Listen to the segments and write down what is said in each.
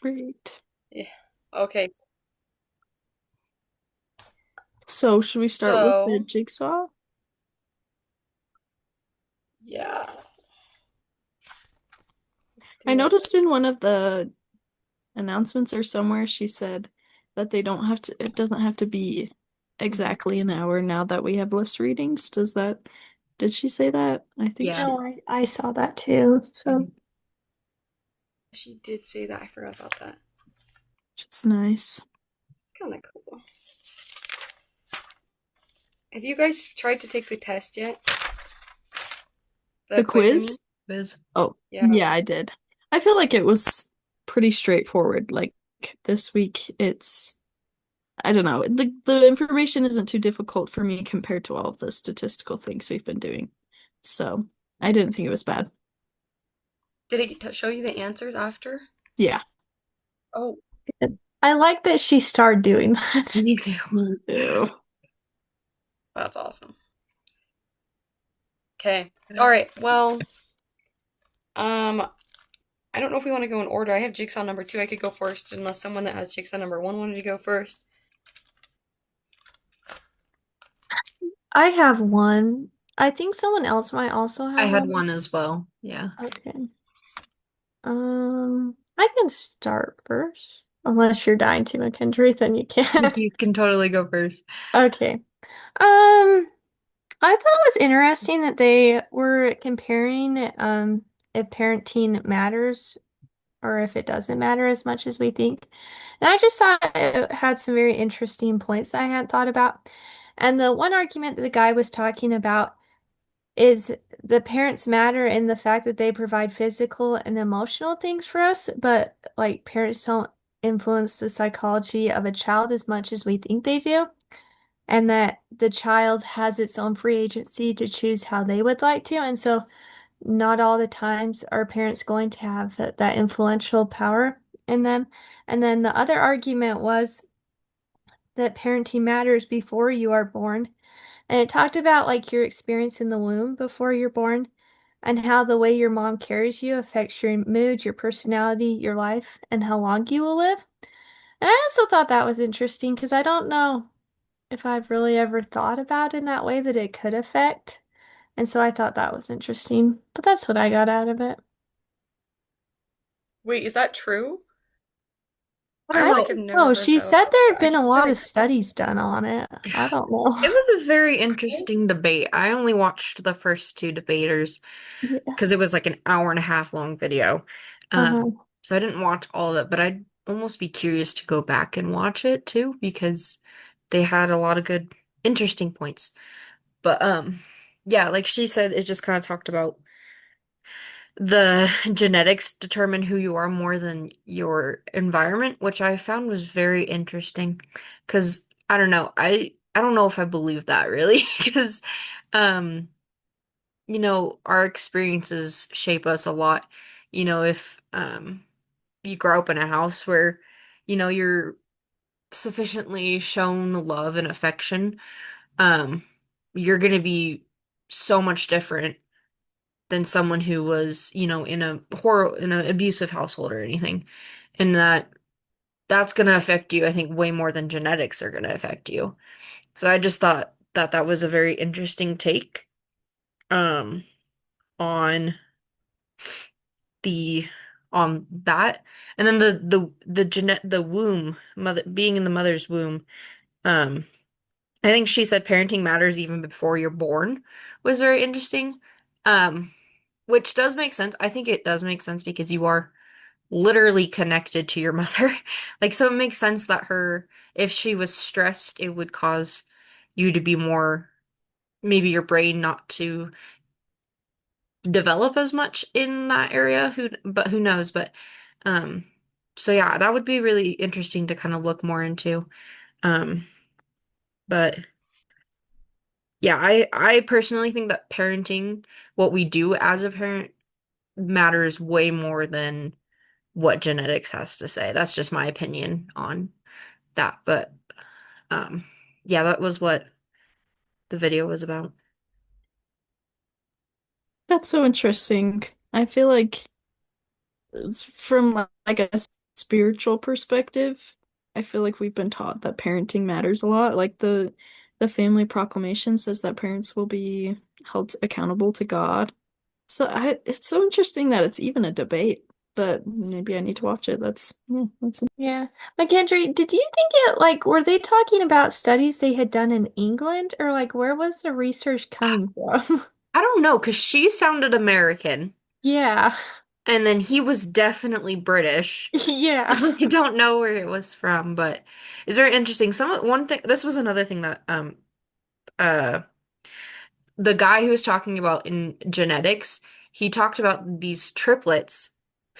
Great. Yeah. Okay, So, should we start with the so jigsaw? yeah, let's I do it. noticed in one of the announcements or somewhere she said that they don't have to, it doesn't have to be exactly an hour now that we have list readings. Did she say that? I think Yeah. she, No, I saw that too. So Mhm. She did say that. I forgot about that. which is nice. It's kind of cool. Have you guys tried to take the test yet? The The quiz, I quiz? mean. Biz. Oh, Yeah. yeah, I did. I feel like it was pretty straightforward. Like this week, I don't know. The information isn't too difficult for me compared to all of the statistical things we've been doing. So I didn't think it was bad. Did it show you the answers after? Yeah, Oh, I like that she started doing that. Me too. me too. that's awesome. Okay. All right. Well, um, I don't know if we want to go in order. I have Jigsaw number two. I could go first, unless someone that has Jigsaw number one wanted to go first. I have one. I think someone else might also I have had one. one as well. Yeah. Okay. I can start first. Unless you're dying to, McKendry, then you can. You can totally go first. Okay. I thought it was interesting that they were comparing if parenting matters or if it doesn't matter as much as we think. And I just thought it had some very interesting points that I hadn't thought about. And the one argument that the guy was talking about is the parents matter in the fact that they provide physical and emotional things for us, but like parents don't influence the psychology of a child as much as we think they do, and that the child has its own free agency to choose how they would like to. And so not all the times are parents going to have that influential power in them. And then the other argument was that parenting matters before you are born. And it talked about like your experience in the womb before you're born and how the way your mom carries you affects your mood, your personality, your life, and how long you will live. And I also thought that was interesting because I don't know if I've really ever thought about in that way that it could affect. And so I thought that was interesting. But that's what I got out of it. Wait, is that true? I I Well, like have don't never know. heard She that said about there had that. I been just a lot kind of studies done on it. I don't know. it was a very interesting debate. I only watched the first two debaters Yeah. because it was like an hour and a half long video. Uh-huh. So I didn't watch all of it, but I'd almost be curious to go back and watch it too because they had a lot of good, interesting points. But yeah, like she said, it just kind of talked about the genetics determine who you are more than your environment, which I found was very interesting because I don't know, I don't know if I believe that really because um our experiences shape us a lot. If you grow up in a house where you're sufficiently shown love and affection, um you're going to be so much different than someone who was, in an abusive household or anything. And that's going to affect you, I think, way more than genetics are going to affect you. So I just thought that that was a very interesting take um on the on that. And then the womb, mother being in the mother's womb, um I think she said parenting matters even before you're born was very interesting. Um which does make sense. I think it does make sense because you are literally connected to your mother. Like, so it makes sense that if she was stressed, it would cause you to be more, maybe your brain not to develop as much in that area. But who knows? Um, so yeah, that would be really interesting to kind of look more into. Um, but yeah, I personally think that parenting, what we do as a parent, matters way more than what genetics has to say. That's just my opinion on that. But um yeah, that was what the video was about. That's so interesting. I feel like from like a spiritual perspective, I feel like we've been taught that parenting matters a lot. Like the family proclamation says that parents will be held accountable to God. It's so interesting that it's even a debate, but maybe I need to watch it. That's Yeah. McKendry, did you think it like were they talking about studies they had done in England or like where was the research coming from? I don't know, because she sounded American, Yeah. and then he was definitely British. Yeah. So I don't know where it was from, but it's very interesting. One thing, this was another thing that uh the guy who was talking about in genetics, he talked about these triplets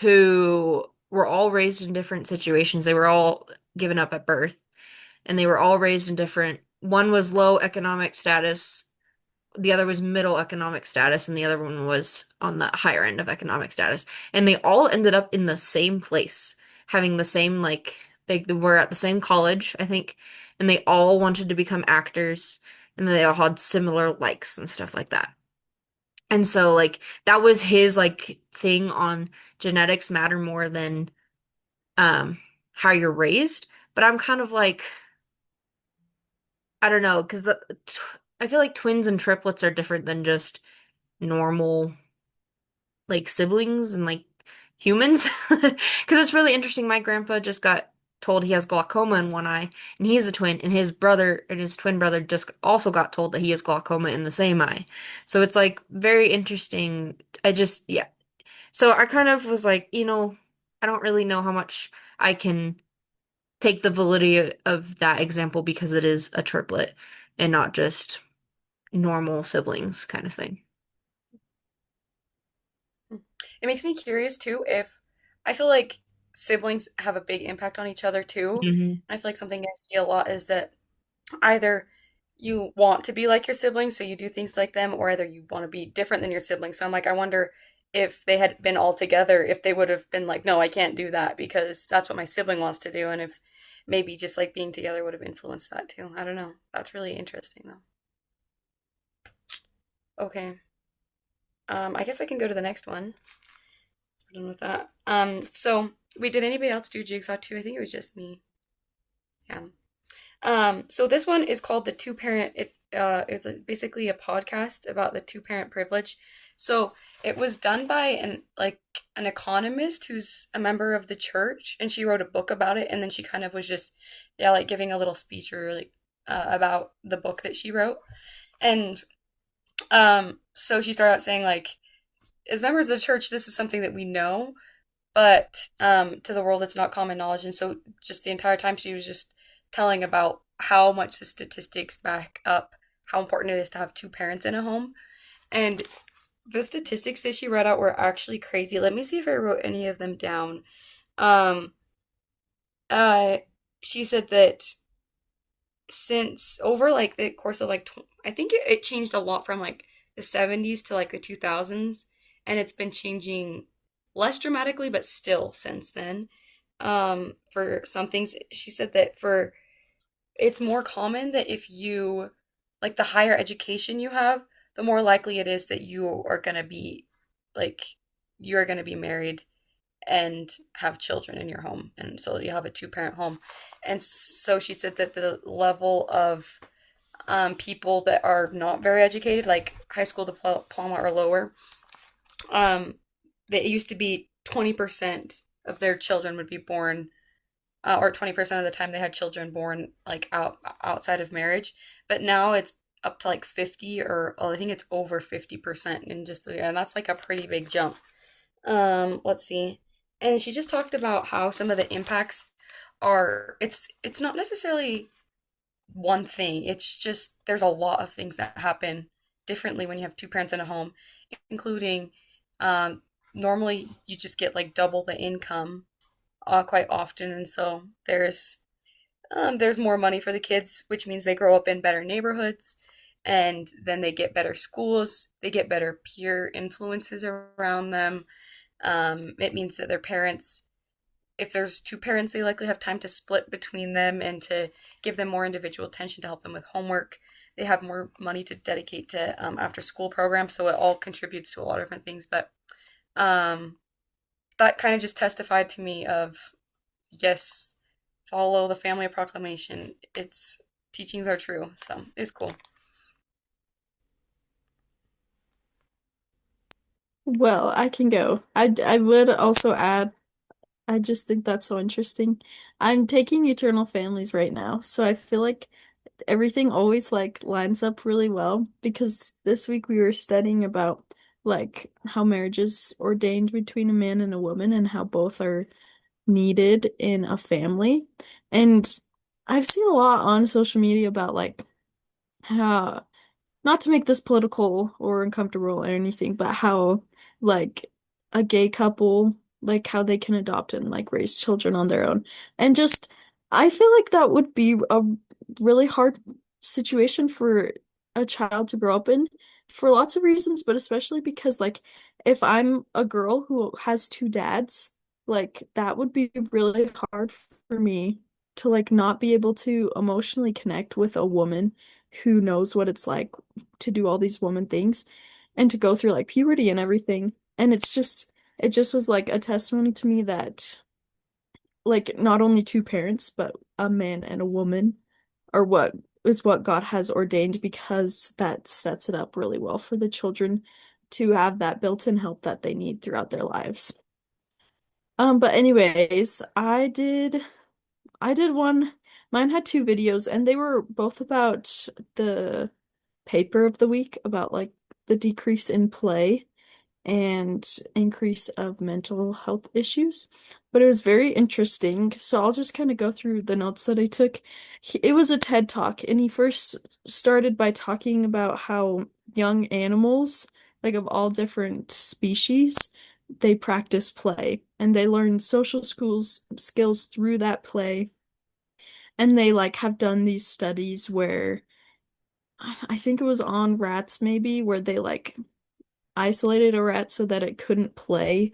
who were all raised in different situations. They were all given up at birth, and they were all raised in different, one was low economic status, the other was middle economic status, and the other one was on the higher end of economic status. And they all ended up in the same place, having the same, like, they were at the same college, I think, and they all wanted to become actors, and they all had similar likes and stuff like that. And so, like, that was his, like, thing on genetics matter more than um how you're raised. But I'm kind of like, I don't know, because I feel like twins and triplets are different than just normal like siblings and like humans. Because it's really interesting. My grandpa just got told he has glaucoma in one eye, and he's a twin, and his brother and his twin brother just also got told that he has glaucoma in the same eye. So it's like very interesting. Yeah. So I kind of was like, I don't really know how much I can take the validity of that example because it is a triplet and not just normal siblings kind of thing. It makes me curious too if I feel like siblings have a big impact on each other too. Hmm. And I feel like something I see a lot is that either you want to be like your siblings, so you do things like them, or either you want to be different than your siblings. So I'm like, I wonder if they had been all together, if they would have been like, no, I can't do that because that's what my sibling wants to do. And if maybe just like being together would have influenced that too. I don't know. That's really interesting though. Okay. I guess I can go to the next one. We're done with that. So did anybody else do Jigsaw too? I think it was just me. Yeah. So this one is called the two parent. It is basically a podcast about the two parent privilege. So it was done by an economist who's a member of the church, and she wrote a book about it, and then she kind of was just like giving a little speech or like about the book that she wrote, and so she started out saying like, as members of the church, this is something that we know, but to the world, it's not common knowledge. And so, just the entire time, she was just telling about how much the statistics back up how important it is to have two parents in a home. And the statistics that she read out were actually crazy. Let me see if I wrote any of them down. Um, uh, she said that since over like the course of like I think it changed a lot from like the 70s to like the 2000s, and it's been changing less dramatically but still since then. For some things she said that for it's more common that if you like the higher education you have, the more likely it is that like you are going to be married and have children in your home, and so you have a two-parent home. And so she said that the level of people that are not very educated, like high school diploma or lower, um, that it used to be 20% of their children would be born, or 20% of the time they had children born like outside of marriage, but now it's up to like 50 or I think it's over 50% in just and that's like a pretty big jump. Let's see. And she just talked about how some of the impacts are it's not necessarily one thing. It's just there's a lot of things that happen differently when you have two parents in a home, including um normally you just get like double the income quite often, and so there's more money for the kids, which means they grow up in better neighborhoods, and then they get better schools, they get better peer influences around them. It means that their parents, if there's two parents, they likely have time to split between them and to give them more individual attention to help them with homework. They have more money to dedicate to after school programs, so it all contributes to a lot of different things. But um, that kind of just testified to me of yes, follow the family proclamation. Its teachings are true. So it's cool. Well, I can go. I would also add, I just think that's so interesting. I'm taking Eternal Families right now, so I feel like everything always like lines up really well because this week we were studying about like how marriage is ordained between a man and a woman and how both are needed in a family. And I've seen a lot on social media about like how, not to make this political or uncomfortable or anything, but how like a gay couple, like how they can adopt and like raise children on their own. And just I feel like that would be a really hard situation for a child to grow up in for lots of reasons, but especially because like if I'm a girl who has two dads, like that would be really hard for me to like not be able to emotionally connect with a woman who knows what it's like to do all these woman things and to go through like puberty and everything. And it just was like a testimony to me that like not only two parents, but a man and a woman are what God has ordained because that sets it up really well for the children to have that built-in help that they need throughout their lives. But anyways, I did one. Mine had two videos, and they were both about the paper of the week about like the decrease in play and increase of mental health issues. But it was very interesting. So I'll just kind of go through the notes that I took. It was a TED Talk, and he first started by talking about how young animals, like of all different species, they practice play and they learn social schools skills through that play. And they like have done these studies where I think it was on rats maybe where they like isolated a rat so that it couldn't play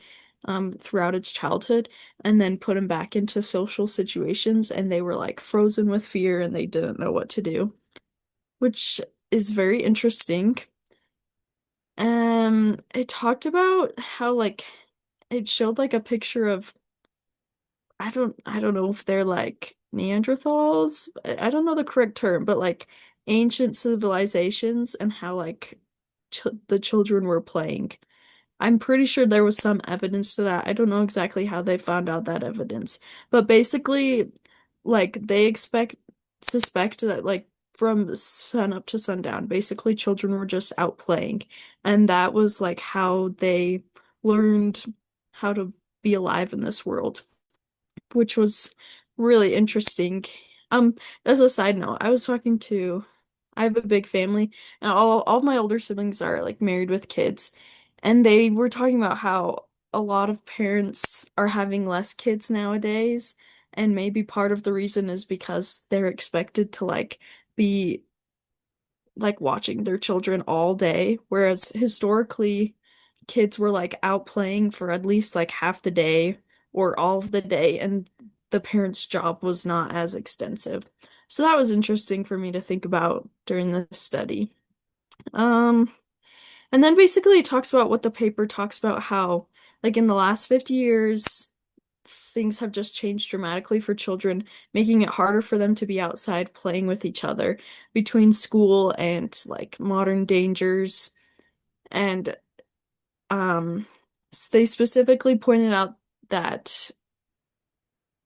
throughout its childhood and then put him back into social situations and they were like frozen with fear and they didn't know what to do, which is very interesting. It talked about how like it showed like a picture of I don't know if they're like Neanderthals. I don't know the correct term, but like ancient civilizations and how like ch the children were playing. I'm pretty sure there was some evidence to that. I don't know exactly how they found out that evidence, but basically, like they suspect that like from sun up to sundown, basically children were just out playing, and that was like how they learned how to be alive in this world, which was really interesting. Um, as a side note, I have a big family, and all of my older siblings are like married with kids, and they were talking about how a lot of parents are having less kids nowadays, and maybe part of the reason is because they're expected to like be like watching their children all day, whereas historically kids were like out playing for at least like half the day or all of the day, and the parents' job was not as extensive. So that was interesting for me to think about during the study. Um, and then basically it talks about what the paper talks about how like in the last 50 years things have just changed dramatically for children, making it harder for them to be outside playing with each other between school and like modern dangers. And um, they specifically pointed out that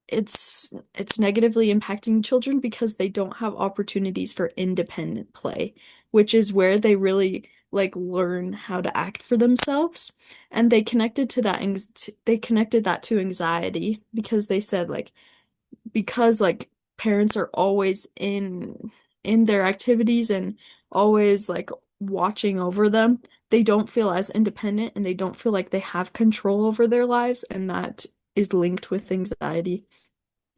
it's negatively impacting children because they don't have opportunities for independent play, which is where they really like learn how to act for themselves. And they connected that to anxiety because they said like because like parents are always in their activities and always like watching over them, they don't feel as independent and they don't feel like they have control over their lives, and that is linked with anxiety,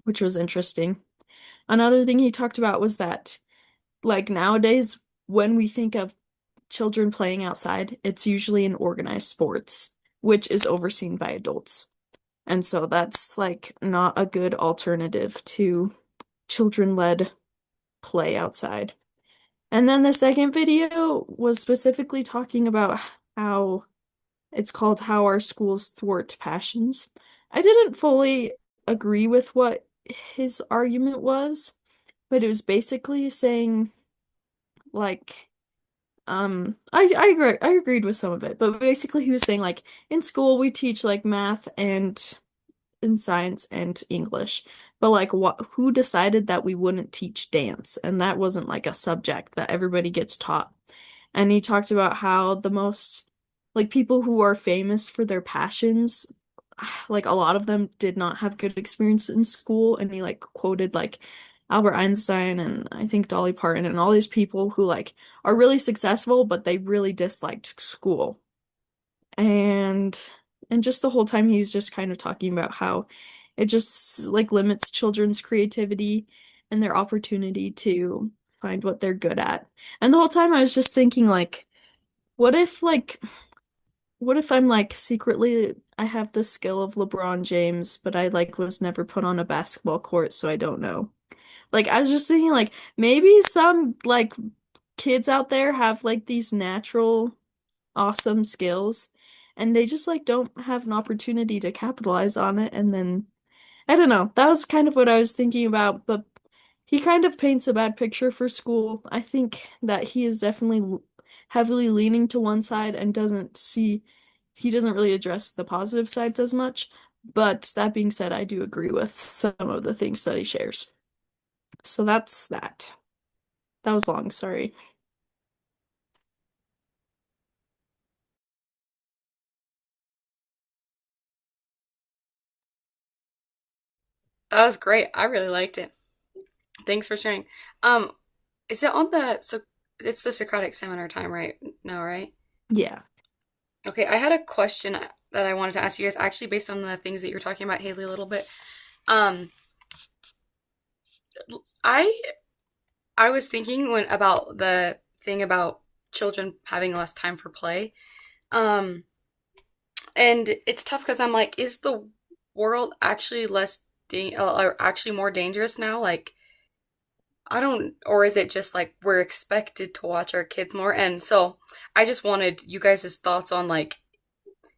which was interesting. Another thing he talked about was that like nowadays when we think of children playing outside, it's usually in organized sports, which is overseen by adults. And so that's like not a good alternative to children-led play outside. And then the second video was specifically talking about how it's called How Our Schools Thwart Passions. I didn't fully agree with what his argument was, but it was basically saying like I agreed with some of it, but basically he was saying like in school we teach like math and in science and English, but like what who decided that we wouldn't teach dance and that wasn't like a subject that everybody gets taught. And he talked about how the most like people who are famous for their passions, like a lot of them did not have good experience in school, and he like quoted like Albert Einstein and I think Dolly Parton and all these people who like are really successful but they really disliked school. And just the whole time he was just kind of talking about how it just like limits children's creativity and their opportunity to find what they're good at. And the whole time I was just thinking like what if like what if I'm like secretly I have the skill of LeBron James, but I like was never put on a basketball court, so I don't know. Like I was just thinking like maybe some like kids out there have like these natural awesome skills and they just like don't have an opportunity to capitalize on it and then I don't know. That was kind of what I was thinking about, but he kind of paints a bad picture for school. I think that he is definitely heavily leaning to one side and he doesn't really address the positive sides as much. But that being said, I do agree with some of the things that he shares. So that's that. That was long, sorry. That was great. I really liked it. Thanks for sharing. Um, is it on the so it's the Socratic seminar time, right? No, right? Yeah. Okay, I had a question that I wanted to ask you guys, actually based on the things that you're talking about, Haley, a little bit. Um, I I was thinking when about the thing about children having less time for play. Um, and it's tough because I'm like, is the world actually or actually more dangerous now? Like, I don't, or is it just like we're expected to watch our kids more? And so I just wanted you guys' thoughts on like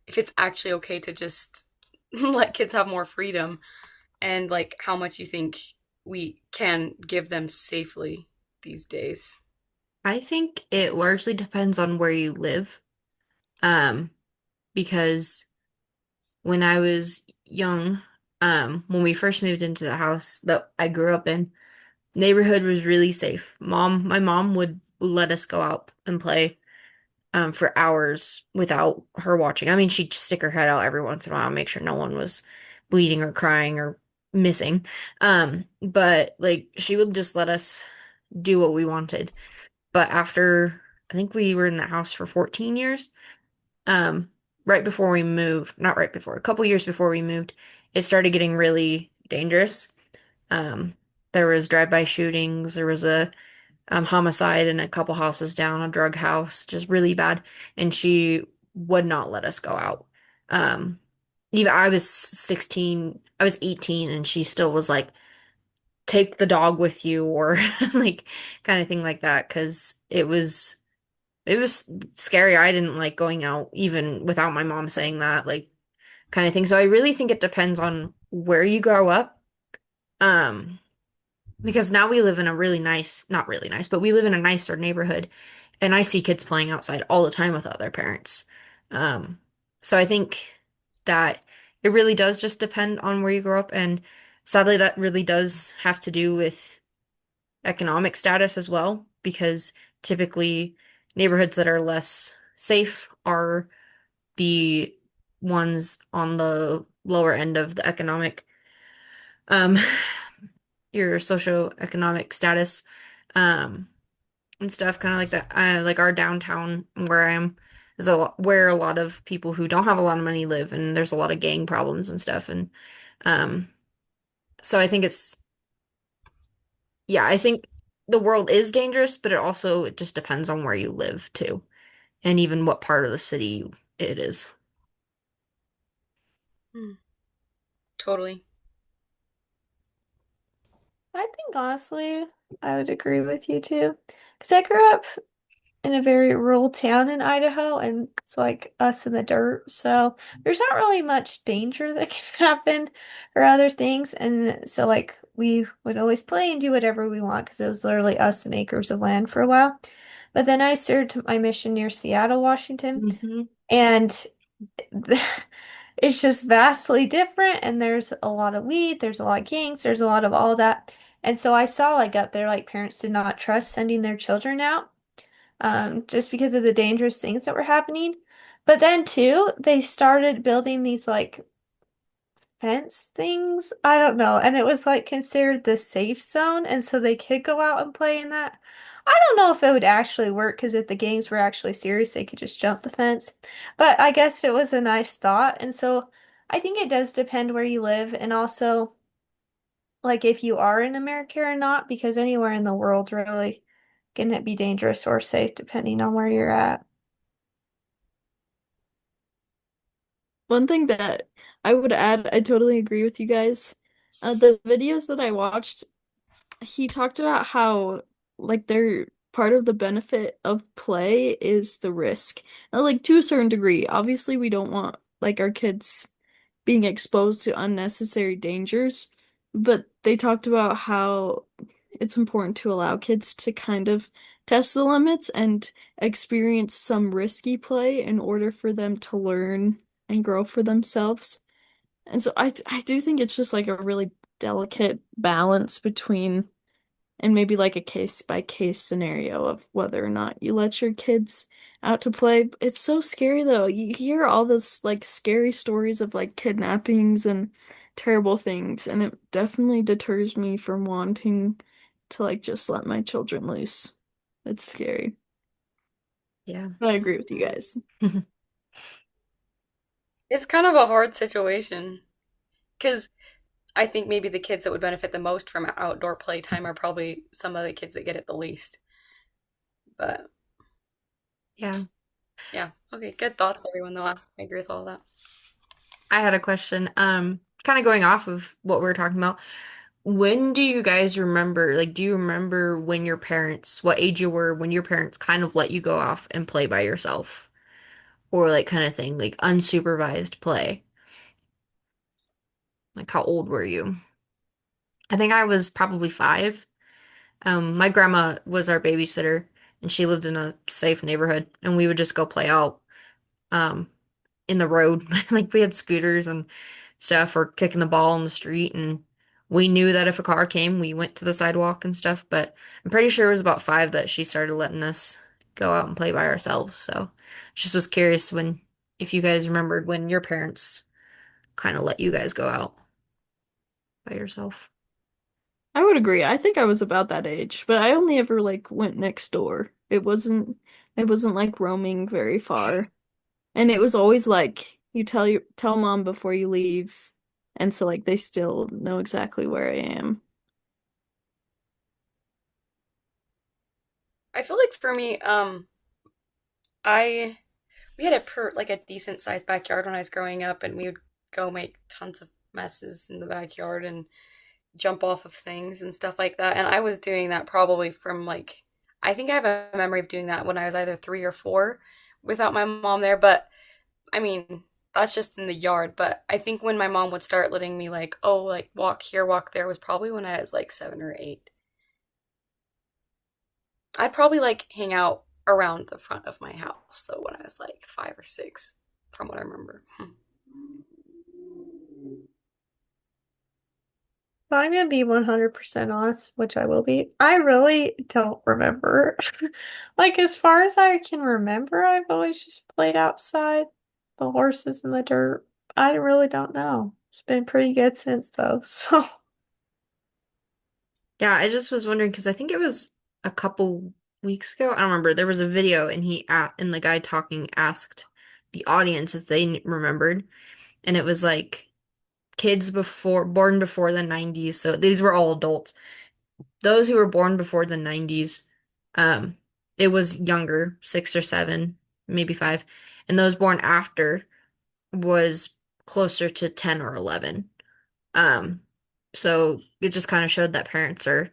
if it's actually okay to just let kids have more freedom and like how much you think we can give them safely these days. I think it largely depends on where you live. Um, because when I was young, when we first moved into the house that I grew up in, neighborhood was really safe. My mom would let us go out and play for hours without her watching. I mean, she'd stick her head out every once in a while, make sure no one was bleeding or crying or missing. But like she would just let us do what we wanted. But after I think we were in the house for 14 years, um, right before we moved, not right before, a couple years before we moved, it started getting really dangerous. Um, there was drive-by shootings, there was a homicide in a couple houses down, a drug house, just really bad. And she would not let us go out. Um, even I was 16, I was 18, and she still was like, take the dog with you or like kind of thing like that, because it was scary. I didn't like going out even without my mom saying that, like kind of thing. So I really think it depends on where you grow up. Um, because now we live in a really nice, not really nice, but we live in a nicer neighborhood, and I see kids playing outside all the time with other parents. Um, so I think that it really does just depend on where you grow up, and sadly, that really does have to do with economic status as well, because typically neighborhoods that are less safe are the ones on the lower end of the economic um your socioeconomic status um and stuff, kind of like that. Like our downtown where I am is a lot where a lot of people who don't have a lot of money live, and there's a lot of gang problems and stuff. And um so I think it's yeah, I think the world is dangerous, but it just depends on where you live too, and even what part of the city it is. Hmm, totally. I think honestly, I would agree with you too. Because I grew up in a very rural town in Idaho, and it's like us in the dirt. So there's not really much danger that can happen or other things. And so like we would always play and do whatever we want because it was literally us and acres of land for a while. But then I served my mission near Seattle, Washington, Hmm. and it's just vastly different. And there's a lot of weed, there's a lot of gangs, there's a lot of all that. And so I saw like up there, like parents did not trust sending their children out just because of the dangerous things that were happening. But then too, they started building these like fence things. I don't know. And it was like considered the safe zone. And so they could go out and play in that. I don't know if it would actually work because if the games were actually serious, they could just jump the fence. But I guess it was a nice thought. And so I think it does depend where you live and also like if you are in America or not, because anywhere in the world really can it be dangerous or safe depending on where you're at. One thing that I would add, I totally agree with you guys. The videos that I watched, he talked about how like they're part of the benefit of play is the risk. Like to a certain degree. Obviously, we don't want like our kids being exposed to unnecessary dangers, but they talked about how it's important to allow kids to kind of test the limits and experience some risky play in order for them to learn and grow for themselves. And so I do think it's just like a really delicate balance between and maybe like a case by case scenario of whether or not you let your kids out to play. It's so scary though. You hear all this like scary stories of like kidnappings and terrible things, and it definitely deters me from wanting to like just let my children loose. It's scary. Yeah. I agree with you guys. It's kind of a hard situation because I think maybe the kids that would benefit the most from outdoor playtime are probably some of the kids that get it the least. But Yeah. yeah, okay, good thoughts, everyone, though. I agree with all that. I had a question. Kind of going off of what we were talking about. When do you guys remember, like, do you remember when your parents, what age you were when your parents kind of let you go off and play by yourself? Or like kind of thing, like unsupervised play? Like how old were you? I think I was probably 5. My grandma was our babysitter and she lived in a safe neighborhood and we would just go play out um in the road. Like we had scooters and stuff or kicking the ball in the street and we knew that if a car came, we went to the sidewalk and stuff, but I'm pretty sure it was about 5 that she started letting us go out and play by ourselves. So just was curious when if you guys remembered when your parents kind of let you guys go out by yourself. I would agree. I think I was about that age, but I only ever like went next door. It wasn't like roaming very far. And it was always like you tell mom before you leave, and so like they still know exactly where I am. I feel like for me, I we had like a decent sized backyard when I was growing up, and we would go make tons of messes in the backyard and jump off of things and stuff like that. And I was doing that probably from like I think I have a memory of doing that when I was either 3 or 4 without my mom there. But I mean, that's just in the yard. But I think when my mom would start letting me like, oh, like walk here, walk there was probably when I was like 7 or 8. I'd probably like hang out around the front of my house though when I was like 5 or 6, from what I remember. But I'm gonna be 100% honest, which I will be. I really don't remember. Like, as far as I can remember, I've always just played outside, the horses in the dirt. I really don't know. It's been pretty good since though, so. Yeah, I just was wondering because I think it was a couple weeks ago. I don't remember. There was a video and and the guy talking asked the audience if they remembered, and it was like kids born before the 90s. So these were all adults. Those who were born before the 90s, um, it was younger, 6 or 7, maybe 5, and those born after was closer to 10 or 11. Um, so it just kind of showed that parents are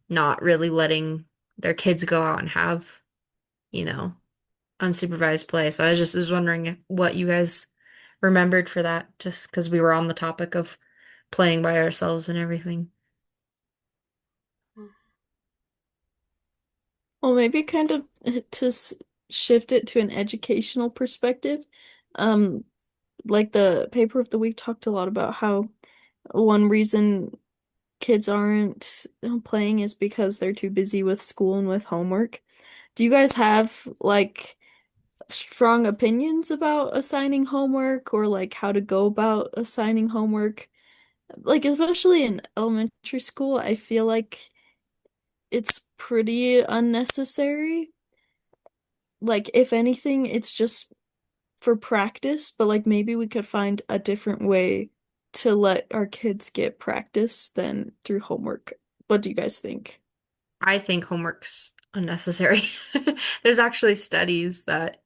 not really letting their kids go out and have you know, unsupervised play. So I just was wondering what you guys remembered for that, just because we were on the topic of playing by ourselves and everything. Well, maybe kind of to shift it to an educational perspective. Um, like the paper of the week talked a lot about how one reason kids aren't playing is because they're too busy with school and with homework. Do you guys have like strong opinions about assigning homework or like how to go about assigning homework? Like especially in elementary school, I feel like it's pretty unnecessary. Like if anything, it's just for practice, but like maybe we could find a different way to let our kids get practice than through homework. What do you guys think? I think homework's unnecessary. There's actually studies that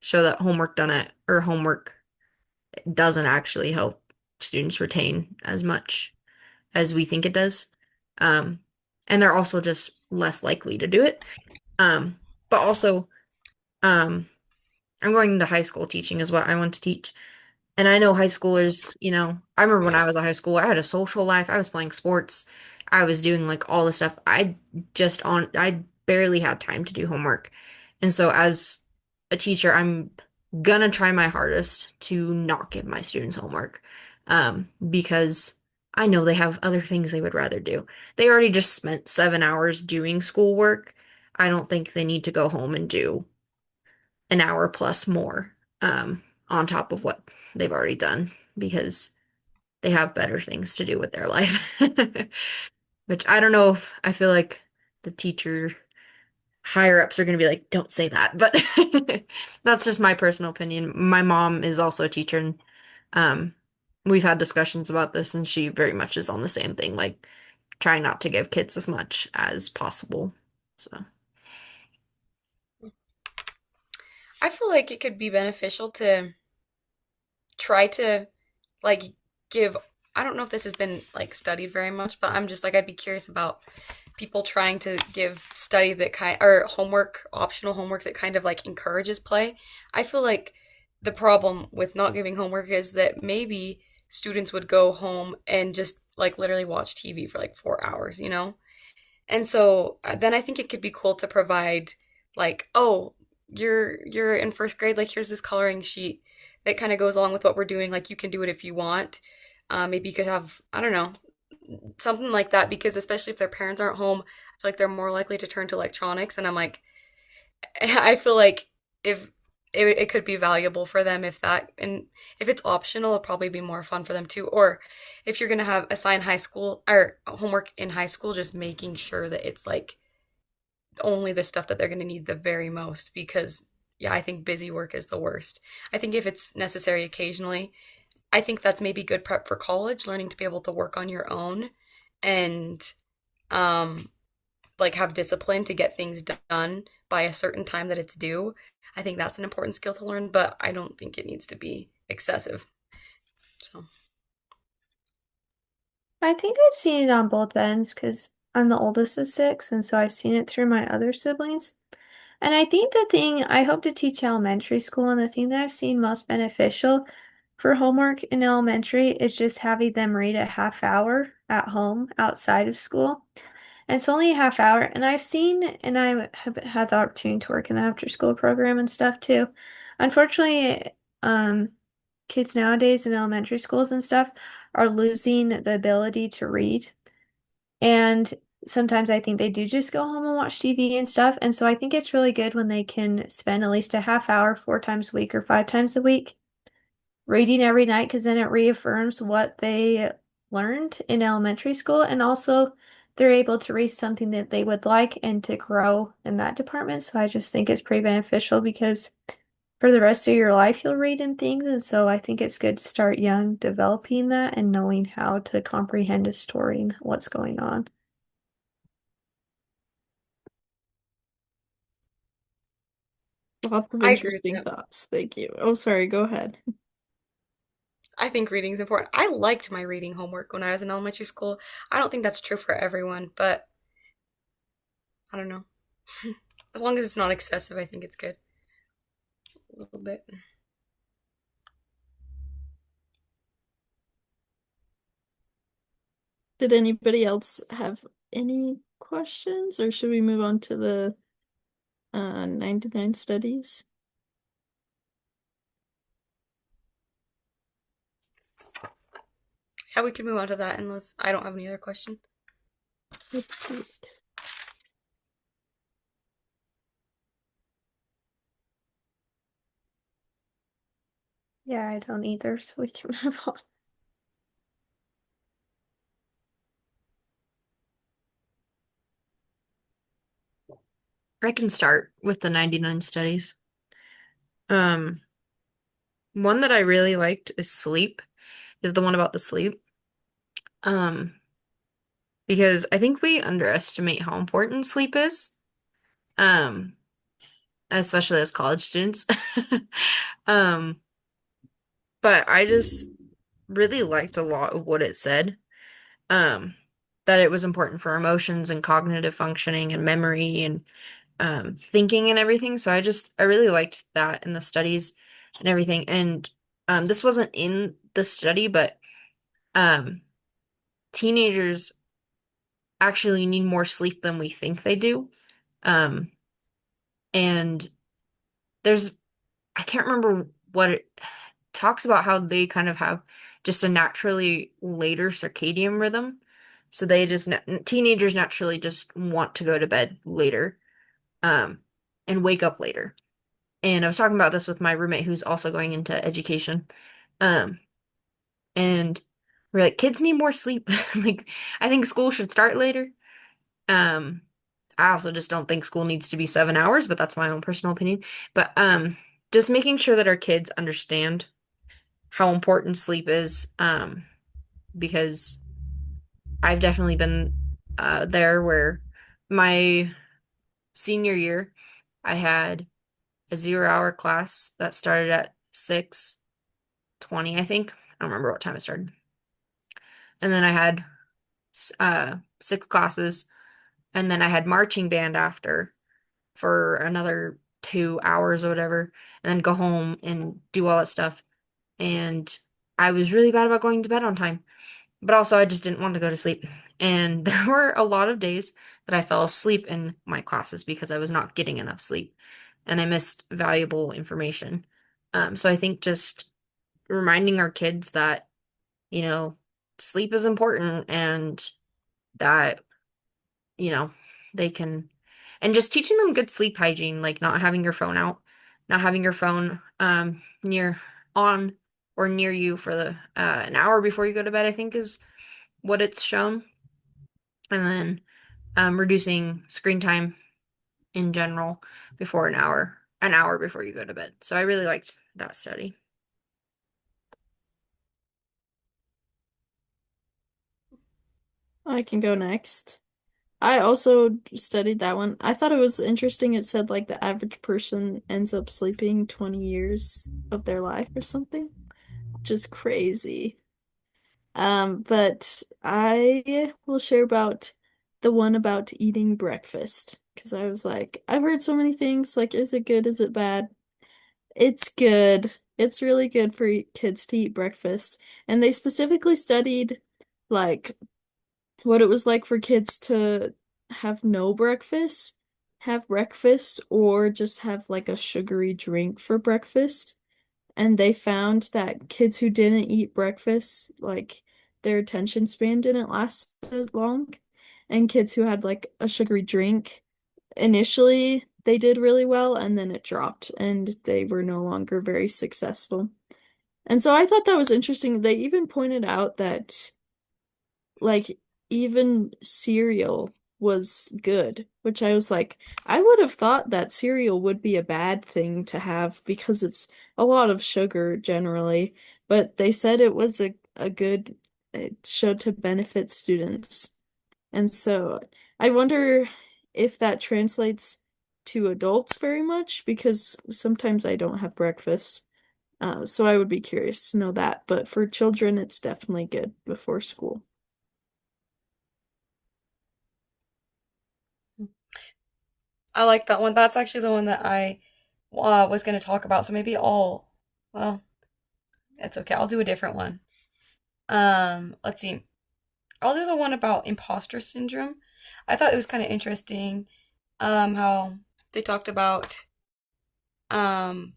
show that homework done at or homework doesn't actually help students retain as much as we think it does. Um, and they're also just less likely to do it. Um, but also, um, I'm going into high school teaching is what I want to teach. And I know high schoolers, I remember when I was a high schooler, I had a social life. I was playing sports. I was doing like all the stuff. I barely had time to do homework. And so as a teacher, I'm gonna try my hardest to not give my students homework. Because I know they have other things they would rather do. They already just spent 7 hours doing schoolwork. I don't think they need to go home and do an hour plus more on top of what they've already done because they have better things to do with their life. Which I don't know if I feel like the teacher higher ups are going to be like, don't say that. But that's just my personal opinion. My mom is also a teacher, and um, we've had discussions about this, and she very much is on the same thing, like trying not to give kids as much as possible. So. I feel like it could be beneficial to try to like give I don't know if this has been like studied very much, but I'm just like I'd be curious about people trying to give study that kind or homework, optional homework that kind of like encourages play. I feel like the problem with not giving homework is that maybe students would go home and just like literally watch TV for like 4 hours, you know? And so then I think it could be cool to provide like, oh, you're in first grade, like here's this coloring sheet that kind of goes along with what we're doing. Like you can do it if you want. Maybe you could have, I don't know, something like that because especially if their parents aren't home, I feel like they're more likely to turn to electronics. And I'm like, I feel like if it could be valuable for them if that and if it's optional, it'll probably be more fun for them too. Or if you're gonna have assigned high school or homework in high school, just making sure that it's like only the stuff that they're gonna need the very most because yeah, I think busy work is the worst. I think if it's necessary occasionally, I think that's maybe good prep for college, learning to be able to work on your own and um like have discipline to get things done by a certain time that it's due. I think that's an important skill to learn, but I don't think it needs to be excessive. So, I think I've seen it on both ends because I'm the oldest of six, and so I've seen it through my other siblings. And I think the thing I hope to teach elementary school, and the thing that I've seen most beneficial for homework in elementary is just having them read a half hour at home outside of school. And it's only a half hour. And I've seen, and I have had the opportunity to work in the after school program and stuff too. Unfortunately, kids nowadays in elementary schools and stuff are losing the ability to read. And sometimes I think they do just go home and watch TV and stuff. And so I think it's really good when they can spend at least a half hour 4 times a week or 5 times a week reading every night because then it reaffirms what they learned in elementary school. And also they're able to read something that they would like and to grow in that department. So I just think it's pretty beneficial because for the rest of your life you'll read in things. And so I think it's good to start young, developing that and knowing how to comprehend a story and what's going on. Lots of I agree with interesting that. thoughts. Thank you. Oh, sorry, go ahead. I think reading is important. I liked my reading homework when I was in elementary school. I don't think that's true for everyone, but I don't know. As long as it's not excessive, I think it's good. A little bit. Did anybody else have any questions, or should we move on to the 99 studies? Yeah, we can move on to that unless I don't have any other question. Let's do it. Yeah, I don't either, so we can move on. I can start with the 99 studies. Um, One that I really liked is sleep, is the one about the sleep. Um, because I think we underestimate how important sleep is. Um, Especially as college students. Um, but I just really liked a lot of what it said. Um, that it was important for emotions and cognitive functioning and memory and thinking and everything. So I really liked that in the studies and everything. And this wasn't in the study, but um, teenagers actually need more sleep than we think they do. Um, and there's I can't remember what it talks about how they kind of have just a naturally later circadian rhythm. So they just teenagers naturally just want to go to bed later, um, and wake up later. And I was talking about this with my roommate who's also going into education. Um, and we're like, kids need more sleep. Like, I think school should start later. Um, I also just don't think school needs to be 7 hours, but that's my own personal opinion. But just making sure that our kids understand how important sleep is, because I've definitely been there where my senior year, I had a 0 hour class that started at 6:20, I think. I don't remember what time it started. And then I had six classes, and then I had marching band after for another 2 hours or whatever, and then go home and do all that stuff. And I was really bad about going to bed on time, but also I just didn't want to go to sleep. And there were a lot of days that I fell asleep in my classes because I was not getting enough sleep and I missed valuable information. So I think just reminding our kids that, you know, sleep is important and that, you know, they can, and just teaching them good sleep hygiene, like not having your phone out, not having your phone near on or near you for the an hour before you go to bed, I think is what it's shown. And then reducing screen time in general before an hour before you go to bed. So I really liked that study. I can go next. I also studied that one. I thought it was interesting. It said like the average person ends up sleeping 20 years of their life or something, which is crazy. But I will share about the one about eating breakfast because I was like, I've heard so many things like, is it good? Is it bad? It's good. It's really good for kids to eat breakfast. And they specifically studied like what it was like for kids to have no breakfast, have breakfast, or just have like a sugary drink for breakfast. And they found that kids who didn't eat breakfast, like their attention span didn't last as long. And kids who had like a sugary drink, initially they did really well, and then it dropped and they were no longer very successful. And so I thought that was interesting. They even pointed out that like even cereal was good, which I was like, I would have thought that cereal would be a bad thing to have because it's a lot of sugar generally, but they said it was a good, it showed to benefit students. And so I wonder if that translates to adults very much because sometimes I don't have breakfast. So I would be curious to know that. But for children, it's definitely good before school. I like that one. That's actually the one that I was going to talk about. So maybe well, it's okay. I'll do a different one. Let's see. I'll do the one about imposter syndrome. I thought it was kind of interesting, how they talked about, um,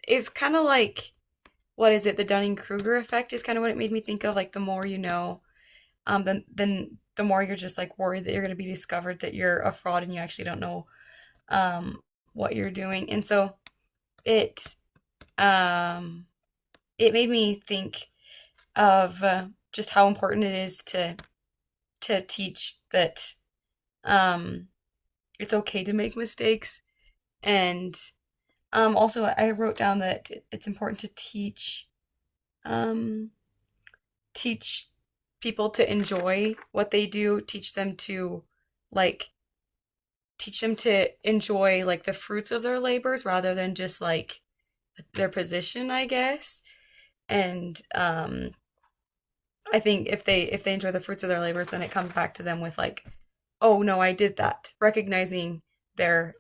it's kind of like, what is it? The Dunning-Kruger effect is kind of what it made me think of. Like the more you know, then the more you're just like worried that you're going to be discovered that you're a fraud and you actually don't know, um, what you're doing. And so it, um, it made me think of, just how important it is to teach that, um, it's okay to make mistakes. And also, I wrote down that it's important to um, teach people to enjoy what they do, like teach them to enjoy like the fruits of their labors rather than just like their position, I guess. And I think if they enjoy the fruits of their labors, then it comes back to them with like, oh no, I did that, recognizing their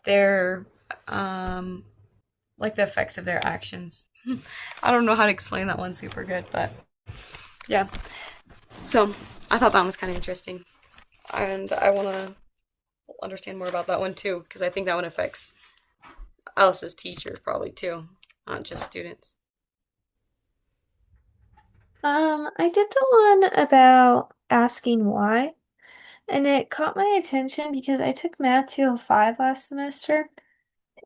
their um like the effects of their actions. I don't know how to explain that one super good, but yeah. So I thought that one was kind of interesting, and I want to understand more about that one too, because I think that one affects us as teachers probably too, not just students. I did the one about asking why, and it caught my attention because I took Math 205 last semester,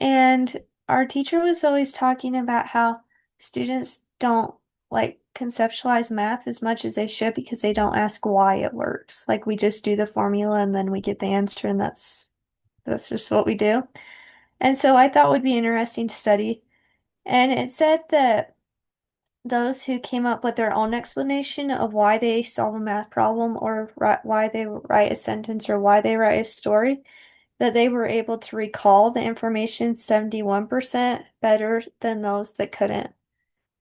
and our teacher was always talking about how students don't like conceptualize math as much as they should because they don't ask why it works. Like we just do the formula and then we get the answer and that's just what we do. And so I thought would be interesting to study. And it said that those who came up with their own explanation of why they solve a math problem or why they write a sentence or why they write a story, that they were able to recall the information 71% better than those that couldn't.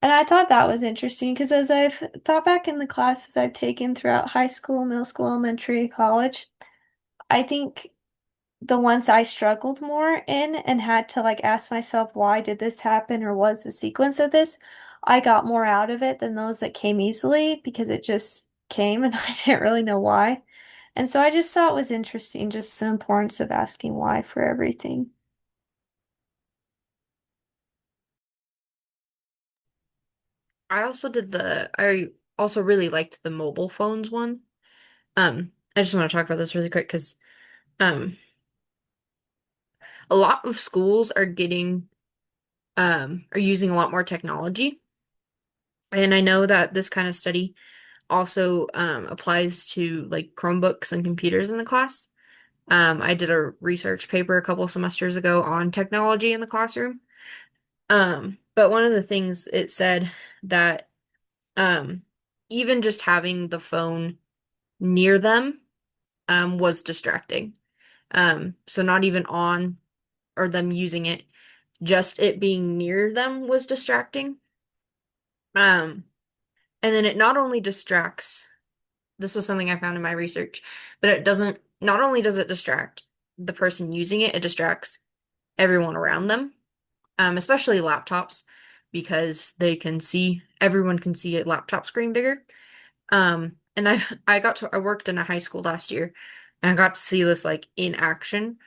And I thought that was interesting because as I've thought back in the classes I've taken throughout high school, middle school, elementary, college, I think the ones I struggled more in and had to like ask myself, why did this happen or was the sequence of this? I got more out of it than those that came easily because it just came and I didn't really know why. And so I just thought it was interesting, just the importance of asking why for everything. I also really liked the mobile phones one. I just want to talk about this really quick because um a lot of schools are using a lot more technology. And I know that this kind of study also applies to like Chromebooks and computers in the class. I did a research paper a couple semesters ago on technology in the classroom. But one of the things it said that um, even just having the phone near them was distracting. So not even on or them using it, just it being near them was distracting. Um, and then it not only distracts, this was something I found in my research, but it doesn't, not only does it distract the person using it, it distracts everyone around them, especially laptops, because everyone can see a laptop screen bigger. And I worked in a high school last year and I got to see this like in action,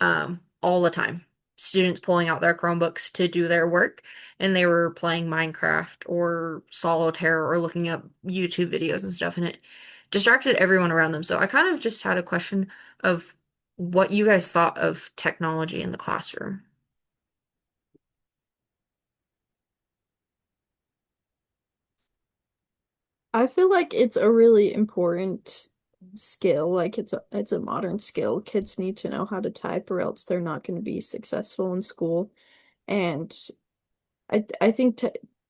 all the time. Students pulling out their Chromebooks to do their work and they were playing Minecraft or Solitaire or looking up YouTube videos and stuff and it distracted everyone around them. So I kind of just had a question of what you guys thought of technology in the classroom. I feel like it's a really important skill. Like it's a modern skill. Kids need to know how to type or else they're not going to be successful in school. And I think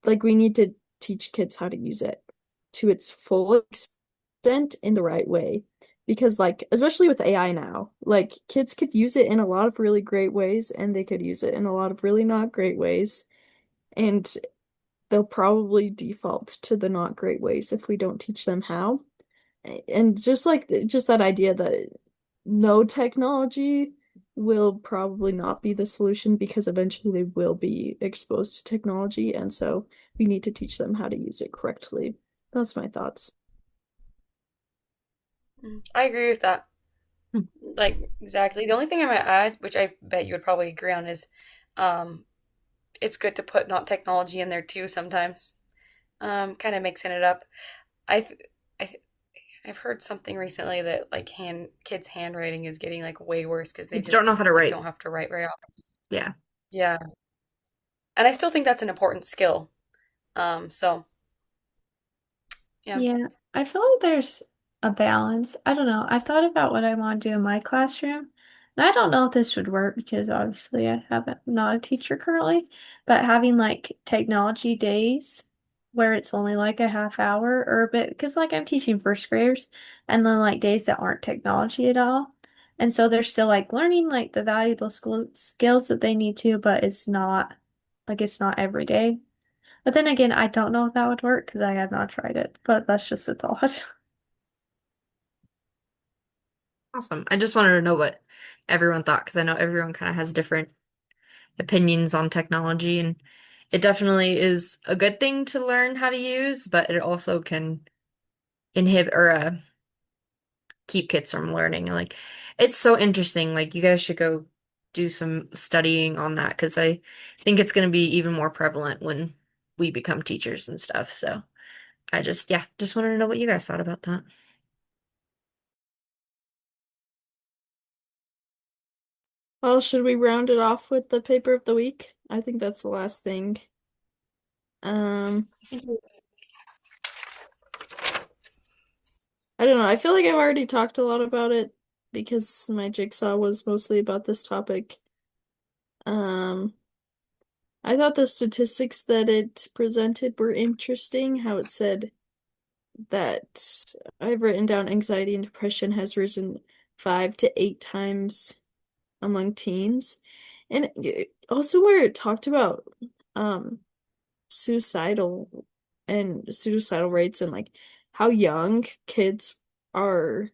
like we need to teach kids how to use it to its full extent in the right way. Because like especially with AI now, like kids could use it in a lot of really great ways and they could use it in a lot of really not great ways. And they'll probably default to the not great ways if we don't teach them how. And just like just that idea that no technology will probably not be the solution because eventually they will be exposed to technology, and so we need to teach them how to use it correctly. That's my thoughts. I agree with that. Hmm. Like exactly. The only thing I might add, which I bet you would probably agree on, is um, it's good to put not technology in there too sometimes. Kind of mixing it up. I've I, I've heard something recently that like kids' handwriting is getting like way worse because they Kids don't just know how to like write. don't have to write very often. Yeah. Yeah, and I still think that's an important skill. So yeah. Yeah, I feel like there's a balance. I don't know. I've thought about what I want to do in my classroom, and I don't know if this would work because obviously I haven't, I'm not a teacher currently, but having like technology days where it's only like a half hour or a bit, because like I'm teaching first graders, and then like days that aren't technology at all. And so they're still like learning like the valuable school skills that they need to, but it's not every day. But then again, I don't know if that would work because I have not tried it, but that's just a thought. Awesome. I just wanted to know what everyone thought because I know everyone kind of has different opinions on technology, and it definitely is a good thing to learn how to use, but it also can inhibit or keep kids from learning. Like, it's so interesting. Like, you guys should go do some studying on that because I think it's going to be even more prevalent when we become teachers and stuff. So yeah, just wanted to know what you guys thought about that. Well, should we round it off with the paper of the week? I think that's the last thing. Um, I don't know. I feel like I've already talked a lot about it because my jigsaw was mostly about this topic. Um, I thought the statistics that it presented were interesting, how it said that I've written down anxiety and depression has risen 5 to 8 times among teens. And also where it talked about um suicidal suicidal rates and like how young kids are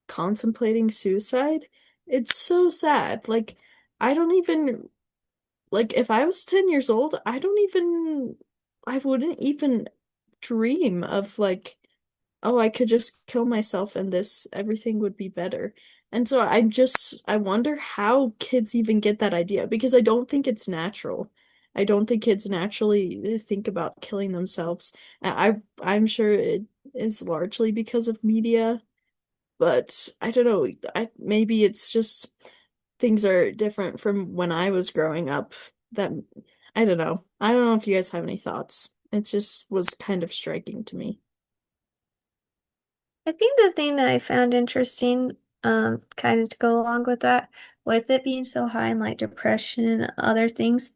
contemplating suicide. It's so sad. Like I don't even like if I was 10 years old, I wouldn't even dream of like, oh, I could just kill myself and this everything would be better. And so I wonder how kids even get that idea because I don't think it's natural. I don't think kids naturally think about killing themselves. I'm sure it is largely because of media, but I don't know. Maybe it's just things are different from when I was growing up. That I don't know. I don't know if you guys have any thoughts. It just was kind of striking to me. I think the thing that I found interesting, kind of to go along with that, with it being so high in like depression and other things,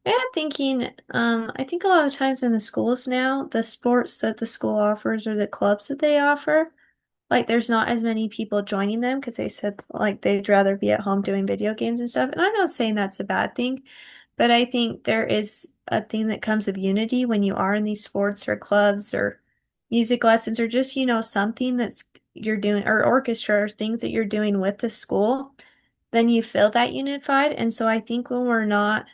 I got thinking, I think a lot of times in the schools now, the sports that the school offers or the clubs that they offer, like there's not as many people joining them because they said like they'd rather be at home doing video games and stuff. And I'm not saying that's a bad thing, but I think there is a thing that comes of unity when you are in these sports or clubs or music lessons or just, something that's you're doing or orchestra or things that you're doing with the school, then you feel that unified. And so I think when we're not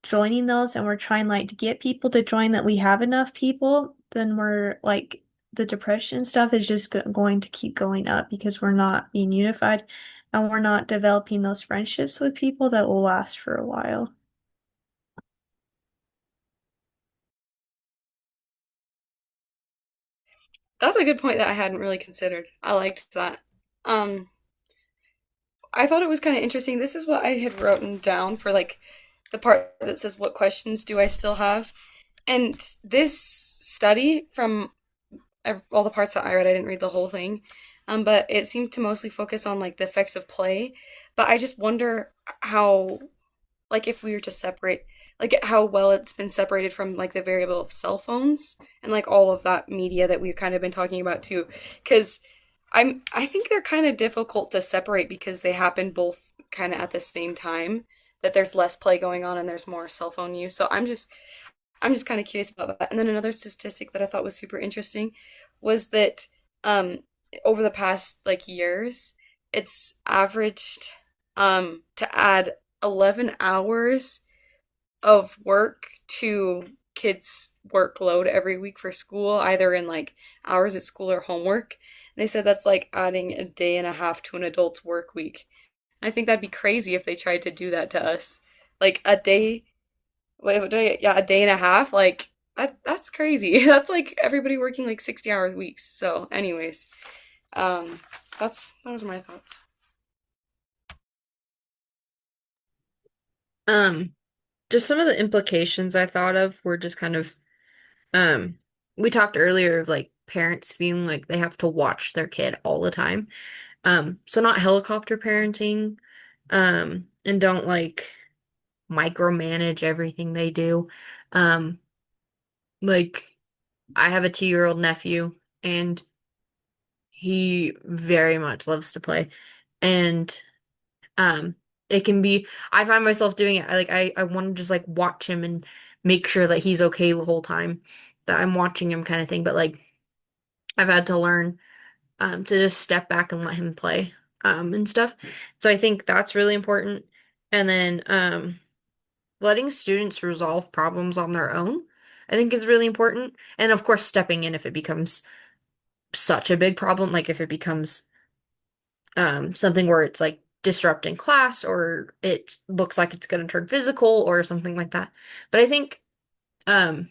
joining those and we're trying like to get people to join that we have enough people, then we're like the depression stuff is just going to keep going up because we're not being unified and we're not developing those friendships with people that will last for a while. That's a good point that I hadn't really considered. I liked that. Um, I thought it was kind of interesting. This is what I had written down for like the part that says, "What questions do I still have?" And this study, from all the parts that I read, I didn't read the whole thing, but it seemed to mostly focus on like the effects of play. But I just wonder how, like, if we were to separate, like, how well it's been separated from like the variable of cell phones and like all of that media that we've kind of been talking about too, because I think they're kind of difficult to separate because they happen both kind of at the same time. That there's less play going on and there's more cell phone use. So I'm just kind of curious about that. And then another statistic that I thought was super interesting was that um over the past like years, it's averaged to add 11 hours of work to kids' workload every week for school, either in like hours at school or homework. They said that's like adding a day and a half to an adult's work week. I think that'd be crazy if they tried to do that to us. Like a day, wait, yeah, a day and a half. Like that's crazy. That's like everybody working like 60 hours weeks. So, anyways, um, that was my thoughts. Um, just some of the implications I thought of were just kind of um we talked earlier of like parents feeling like they have to watch their kid all the time. So not helicopter parenting, and don't like micromanage everything they do. Um, like I have a 2-year-old nephew and he very much loves to play. And um it can be I find myself doing it. I want to just like watch him and make sure that he's okay the whole time that I'm watching him kind of thing. But like I've had to learn to just step back and let him play and stuff. So I think that's really important. And then letting students resolve problems on their own, I think is really important. And of course, stepping in if it becomes such a big problem, like if it becomes something where it's like disrupting class or it looks like it's going to turn physical or something like that. But I think um,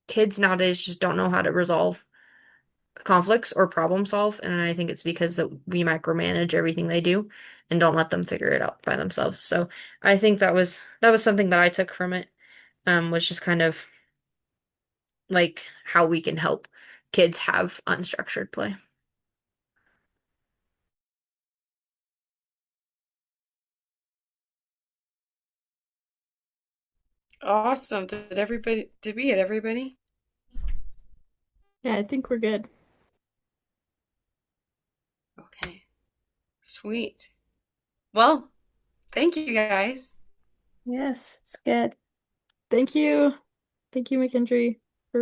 kids nowadays just don't know how to resolve conflicts or problem solve, and I think it's because that we micromanage everything they do and don't let them figure it out by themselves. So I think that was something that I took from it, was just kind of like how we can help kids have unstructured play. Awesome. Did we hit everybody? Yeah, I think we're good. Okay. Sweet. Well, thank you guys. Yes, it's good. Thank you. Thank you, McKendry.